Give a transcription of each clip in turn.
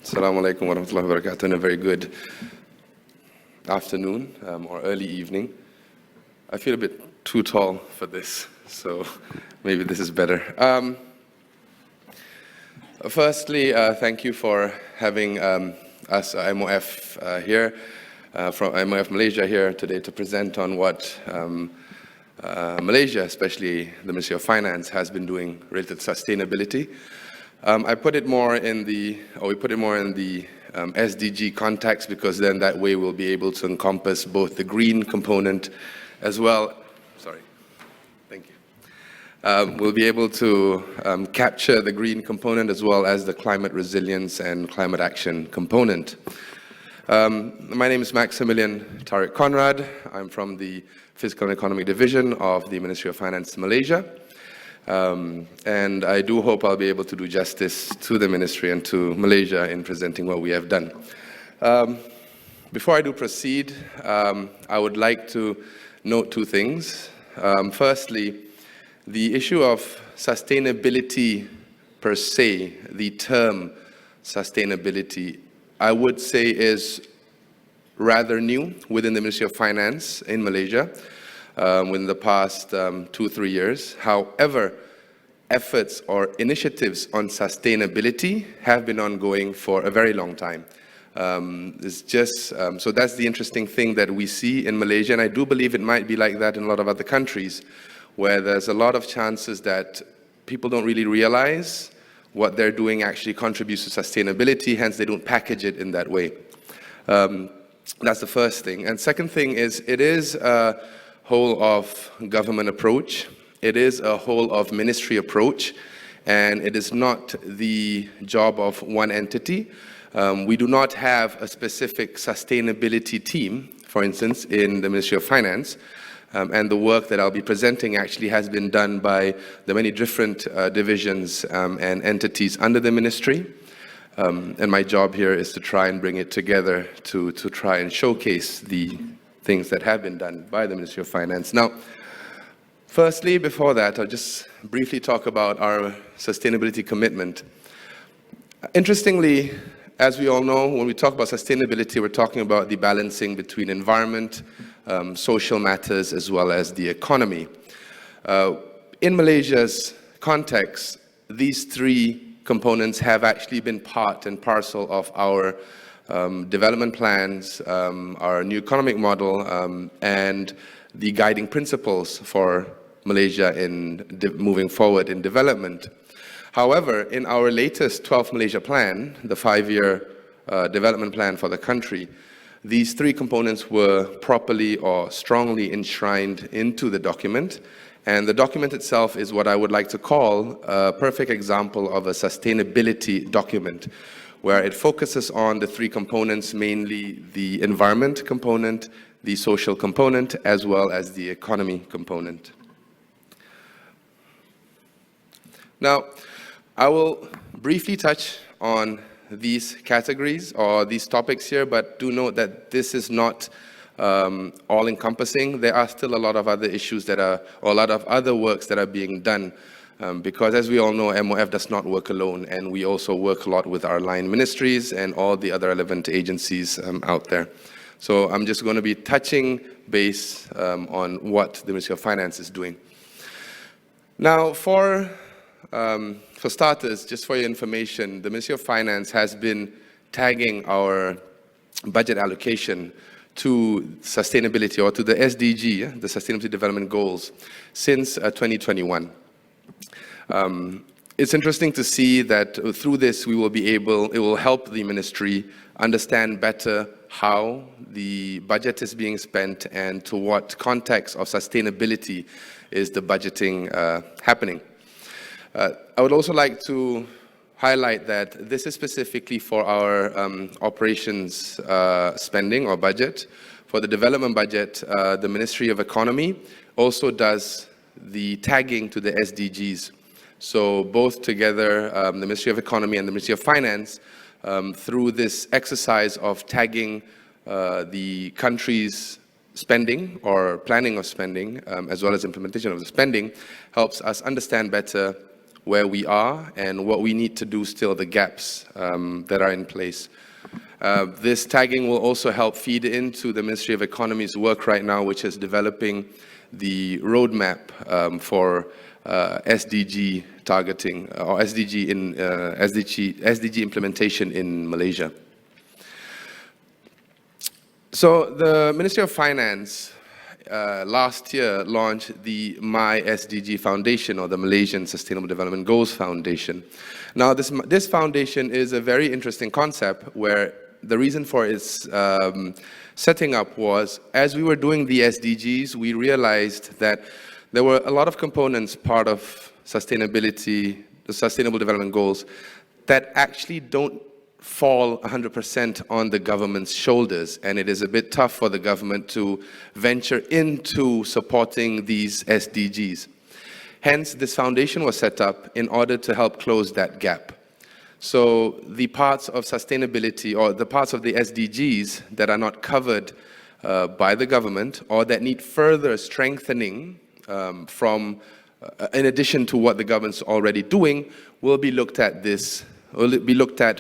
Assalamu alaikum wa rahmatullahi wa barakatuh, and a very good afternoon or early evening. I feel a bit too tall for this, so maybe this is better. Firstly, thank you for having us, MOF, here, from MOF Malaysia here today to present on what Malaysia, especially the Ministry of Finance, has been doing related to sustainability. We put it more in the SDG context, because then that way we'll be able to encompass both the green component as well. We'll be able to capture the green component as well as the climate resilience and climate action component. My name is Maximilian Tariq Conrad. I'm from the Fiscal and Economic Division of the Ministry of Finance, Malaysia. And I do hope I'll be able to do justice to the ministry and to Malaysia in presenting what we have done. Before I do proceed, I would like to note two things. Firstly, the issue of sustainability per se, the term sustainability, I would say is rather new within the Ministry of Finance in Malaysia. Within the past 2-3 years. However, efforts or initiatives on sustainability have been ongoing for a very long time. So that's the interesting thing that we see in Malaysia, and I do believe it might be like that in a lot of other countries, where there's a lot of chances that people don't really realize what they're doing actually contributes to sustainability, hence they don't package it in that way. That's the first thing. And second thing is, it is a whole of government approach. It is a whole of ministry approach, and it is not the job of one entity. We do not have a specific sustainability team, for instance, in the Ministry of Finance, and the work that I'll be presenting actually has been done by the many different divisions and entities under the ministry. And my job here is to try and bring it together to try and showcase the things that have been done by the Ministry of Finance. Now, firstly, before that, I'll just briefly talk about our sustainability commitment. Interestingly, as we all know, when we talk about sustainability, we're talking about the balancing between environment, social matters, as well as the economy. In Malaysia's context, these three components have actually been part and parcel of our development plans, our new economic model, and the guiding principles for Malaysia in moving forward in development. However, in our latest 12th Malaysia plan, the 5-year development plan for the country, these three components were properly or strongly enshrined into the document. And the document itself is what I would like to call a perfect example of a sustainability document, where it focuses on the three components, mainly the environment component, the social component, as well as the economy component. Now, I will briefly touch on these categories or these topics here, but do note that this is not all-encompassing. There are still a lot of other issues or a lot of other works that are being done. Because as we all know, MOF does not work alone, and we also work a lot with our line ministries and all the other relevant agencies out there. So I'm just going to be touching base on what the Ministry of Finance is doing. Now, for starters, just for your information, the Ministry of Finance has been tagging our budget allocation to sustainability, or to the SDG, the Sustainability Development Goals, since 2021. It's interesting to see that through this it will help the ministry understand better how the budget is being spent and to what context of sustainability is the budgeting happening. I would also like to highlight that this is specifically for our operations spending or budget. For the development budget, the Ministry of Economy also does the tagging to the SDGs. So both together, the Ministry of Economy and the Ministry of Finance, through this exercise of tagging the country's spending or planning of spending, as well as implementation of the spending, helps us understand better where we are and what we need to do still, the gaps that are in place. This tagging will also help feed into the Ministry of Economy's work right now, which is developing the roadmap for SDG targeting, or SDG implementation in Malaysia. So the Ministry of Finance last year launched the My SDG Foundation, or the Malaysian Sustainable Development Goals Foundation. Now this foundation is a very interesting concept, where the reason for its setting up was, as we were doing the SDGs, we realized that there were a lot of components part of sustainability, the Sustainable Development Goals, that actually don't fall 100% on the government's shoulders, and it is a bit tough for the government to venture into supporting these SDGs. Hence, this foundation was set up in order to help close that gap. So the parts of sustainability, or the parts of the SDGs that are not covered by the government, or that need further strengthening in addition to what the government's already doing, will be looked at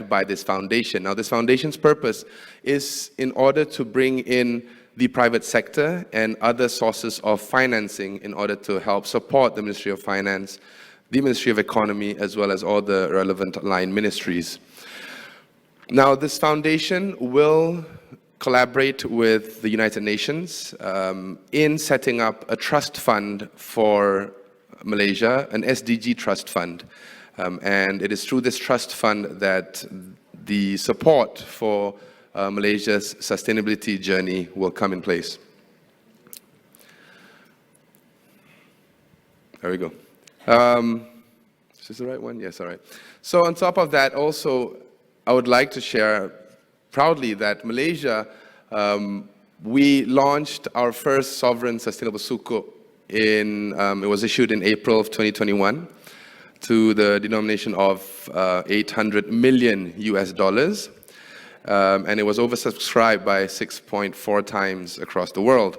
by this foundation. Now, this foundation's purpose is in order to bring in the private sector and other sources of financing in order to help support the Ministry of Finance, the Ministry of Economy, as well as all the relevant aligned ministries. Now, this foundation will collaborate with the United Nations in setting up a trust fund for Malaysia, an SDG trust fund. And it is through this trust fund that the support for Malaysia's sustainability journey will come in place. There we go. Is this the right one? Yes, all right. So on top of that, also, I would like to share proudly that Malaysia, we launched our first sovereign sustainable sukuk it was issued in April of 2021. To the denomination of $800 million US, and it was oversubscribed by 6.4 times across the world.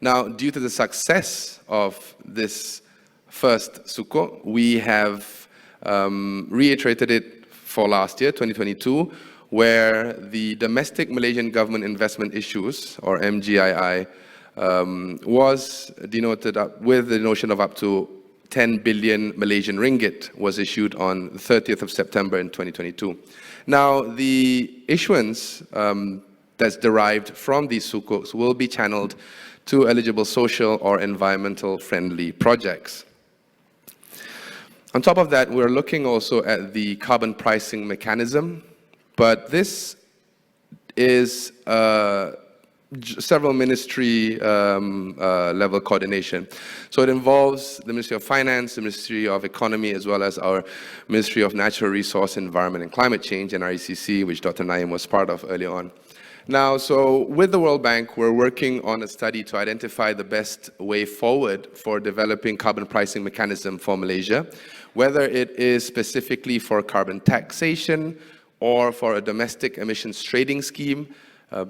Now, due to the success of this first sukuk, we have reiterated it for last year, 2022, where the domestic Malaysian government investment issues, or MGII, was denoted up with the notion of up to 10 billion Malaysian ringgit was issued on the 30th of September in 2022. Now, the issuance that's derived from these sukuks will be channeled to eligible social or environmental friendly projects. On top of that, we're looking also at the carbon pricing mechanism, but this is several ministry level coordination. So it involves the Ministry of Finance, the Ministry of Economy, as well as our Ministry of Natural Resource, Environment and Climate Change, NRECC, which Dr. Naim was part of earlier on. Now, so with the World Bank, we're working on a study to identify the best way forward for developing carbon pricing mechanism for Malaysia, whether it is specifically for carbon taxation or for a domestic emissions trading scheme.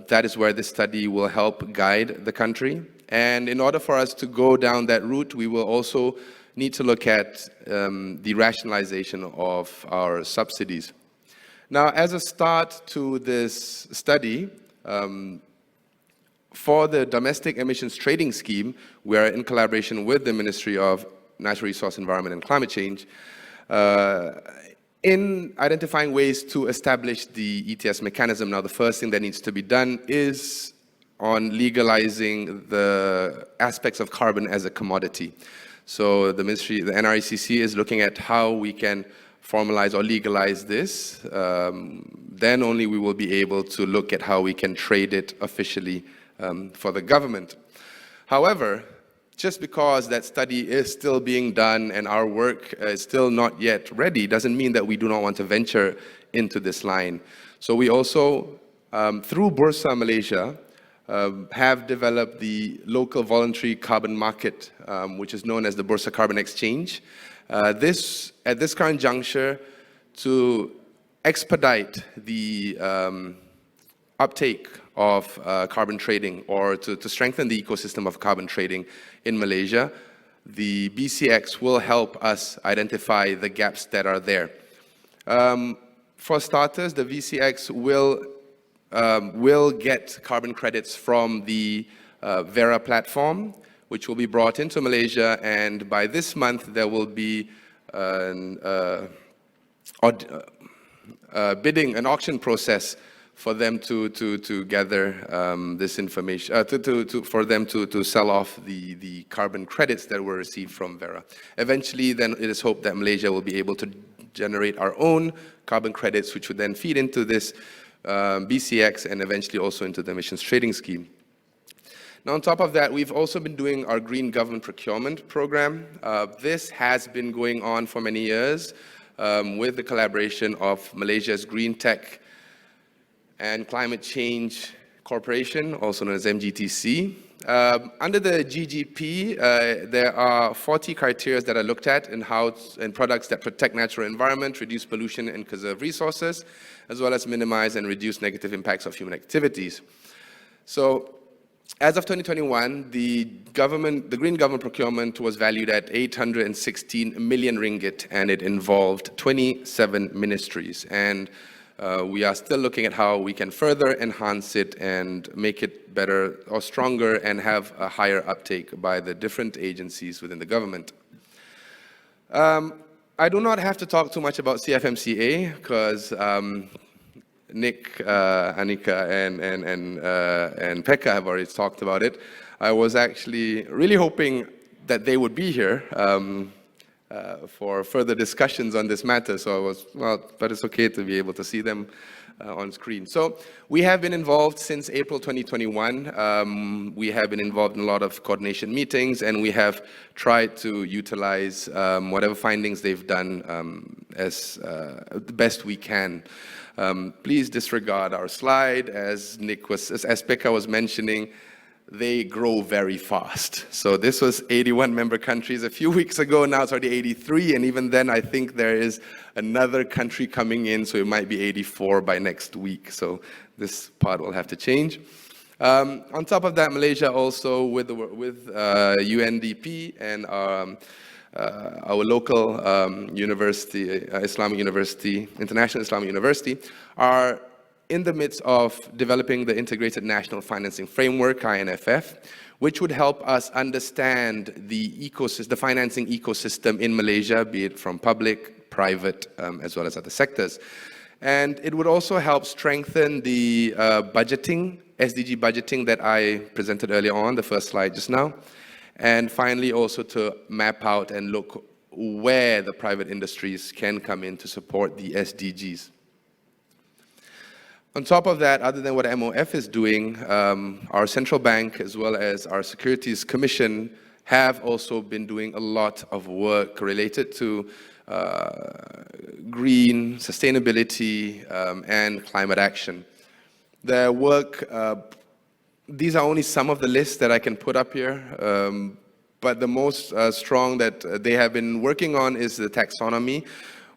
That is where this study will help guide the country. And in order for us to go down that route, we will also need to look at the rationalization of our subsidies. Now, as a start to this study, for the domestic emissions trading scheme, we are in collaboration with the Ministry of Natural Resource, Environment and Climate Change, in identifying ways to establish the ETS mechanism. Now, the first thing that needs to be done is on legalizing the aspects of carbon as a commodity. So the NRECC is looking at how we can formalize or legalize this. Then only we will be able to look at how we can trade it officially for the government. However, just because that study is still being done and our work is still not yet ready doesn't mean that we do not want to venture into this line. So we also, through Bursa Malaysia, have developed the local voluntary carbon market, which is known as the Bursa Carbon Exchange. At this current juncture, to expedite the uptake of carbon trading, or to strengthen the ecosystem of carbon trading in Malaysia, the BCX will help us identify the gaps that are there. For starters, the VCX will get carbon credits from the Vera platform, which will be brought into Malaysia, and by this month there will be an auction process for them to gather this information, for them to sell off the carbon credits that were received from Vera. Eventually, then it is hoped that Malaysia will be able to generate our own carbon credits, which would then feed into this BCX and eventually also into the emissions trading scheme. Now, on top of that, we've also been doing our Green Government Procurement Program. This has been going on for many years with the collaboration of Malaysia's Green Tech and Climate Change Corporation, also known as MGTC. Under the GGP, there are 40 criteria that are looked at in products that protect natural environment, reduce pollution and conserve resources, as well as minimize and reduce negative impacts of human activities. So, as of 2021, the Green Government Procurement was valued at 816 million ringgit, and it involved 27 ministries. And we are still looking at how we can further enhance it and make it better or stronger and have a higher uptake by the different agencies within the government. I do not have to talk too much about CFMCA because Nick, Anika, and Pekka have already talked about it. I was actually really hoping that they would be here for further discussions on this matter. So but it's okay to be able to see them on screen. So we have been involved since April 2021. We have been involved in a lot of coordination meetings, and we have tried to utilize whatever findings they've done as the best we can. Please disregard our slide. As Pekka was mentioning, they grow very fast. So this was 81 member countries a few weeks ago. Now it's already 83. And even then, I think there is another country coming in. So it might be 84 by next week. So this part will have to change. On top of that, Malaysia also with UNDP and our local university, Islamic University, International Islamic University, are in the midst of developing the Integrated National Financing Framework, INFF, which would help us understand the financing ecosystem in Malaysia, be it from public, private, as well as other sectors. And it would also help strengthen the budgeting, SDG budgeting that I presented earlier on, the first slide just now. And finally, also to map out and look where the private industries can come in to support the SDGs. On top of that, other than what MOF is doing, our central bank as well as our Securities Commission have also been doing a lot of work related to green sustainability and climate action. Their work, these are only some of the lists that I can put up here, but the most strong that they have been working on is the taxonomy,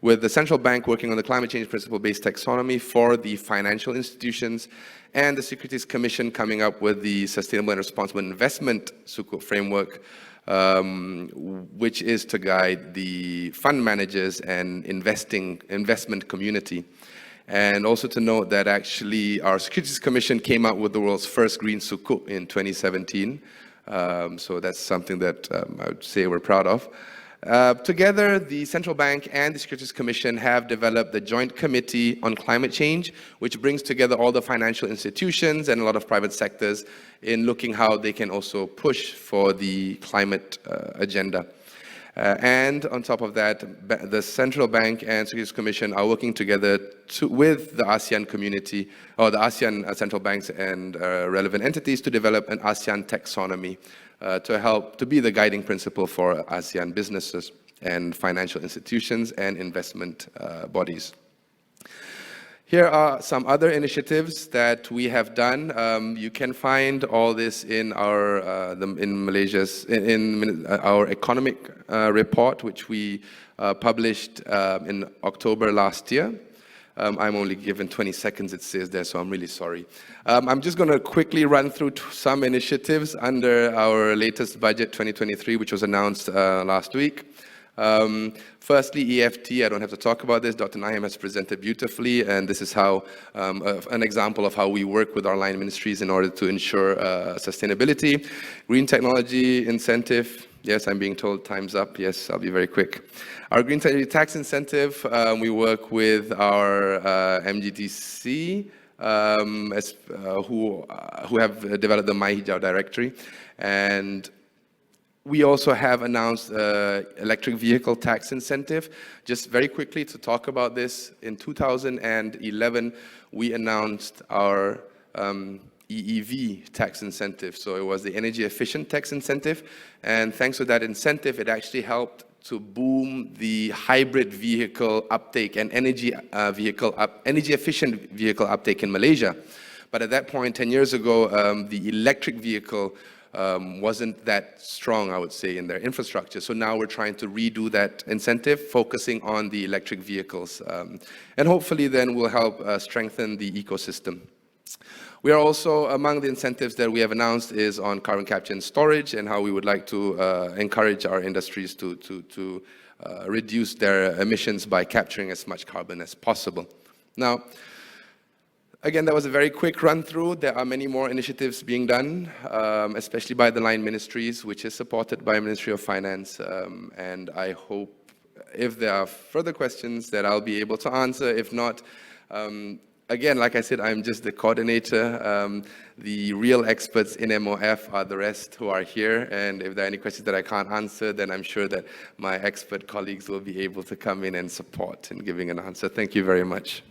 with the central bank working on the climate change principle-based taxonomy for the financial institutions, and the Securities Commission coming up with the sustainable and responsible investment sukuk framework, which is to guide the fund managers and investment community. And also to note that actually our Securities Commission came out with the world's first green sukuk in 2017. So that's something that I would say we're proud of. Together, the Central Bank and the Securities Commission have developed the Joint Committee on Climate Change, which brings together all the financial institutions and a lot of private sectors in looking how they can also push for the climate agenda. And on top of that, the Central Bank and Securities Commission are working together with the ASEAN community, or the ASEAN central banks and relevant entities to develop an ASEAN taxonomy to help to be the guiding principle for ASEAN businesses and financial institutions and investment bodies. Here are some other initiatives that we have done. You can find all this in our our economic report, which we published in October last year. I'm only given 20 seconds, it says there, so I'm really sorry. I'm just going to quickly run through some initiatives under our latest budget 2023, which was announced last week. Firstly, EFT, I don't have to talk about this. Dr. Naim has presented beautifully, and this is how an example of how we work with our line ministries in order to ensure sustainability. Green technology incentive. Yes, I'm being told time's up. Yes, I'll be very quick. Our green technology tax incentive, we work with our MGTC, who have developed the My Hijau directory, and we also have announced electric vehicle tax incentive. Just very quickly to talk about this, in 2011, we announced our EEV tax incentive. So it was the energy efficient tax incentive. And thanks to that incentive, it actually helped to boom the hybrid vehicle uptake and energy efficient vehicle uptake in Malaysia. But at that point, 10 years ago, the electric vehicle wasn't that strong, I would say, in their infrastructure. So now we're trying to redo that incentive, focusing on the electric vehicles. And hopefully then will help strengthen the ecosystem. We are also, among the incentives that we have announced is on carbon capture and storage, and how we would like to encourage our industries to reduce their emissions by capturing as much carbon as possible. Now, again, that was a very quick run-through. There are many more initiatives being done, especially by the line ministries, which is supported by Ministry of Finance. And I hope, if there are further questions, that I'll be able to answer. If not, again, like I said, I'm just the coordinator. The real experts in MOF are the rest who are here. And if there are any questions that I can't answer, then I'm sure that my expert colleagues will be able to come in and support in giving an answer. Thank you very much.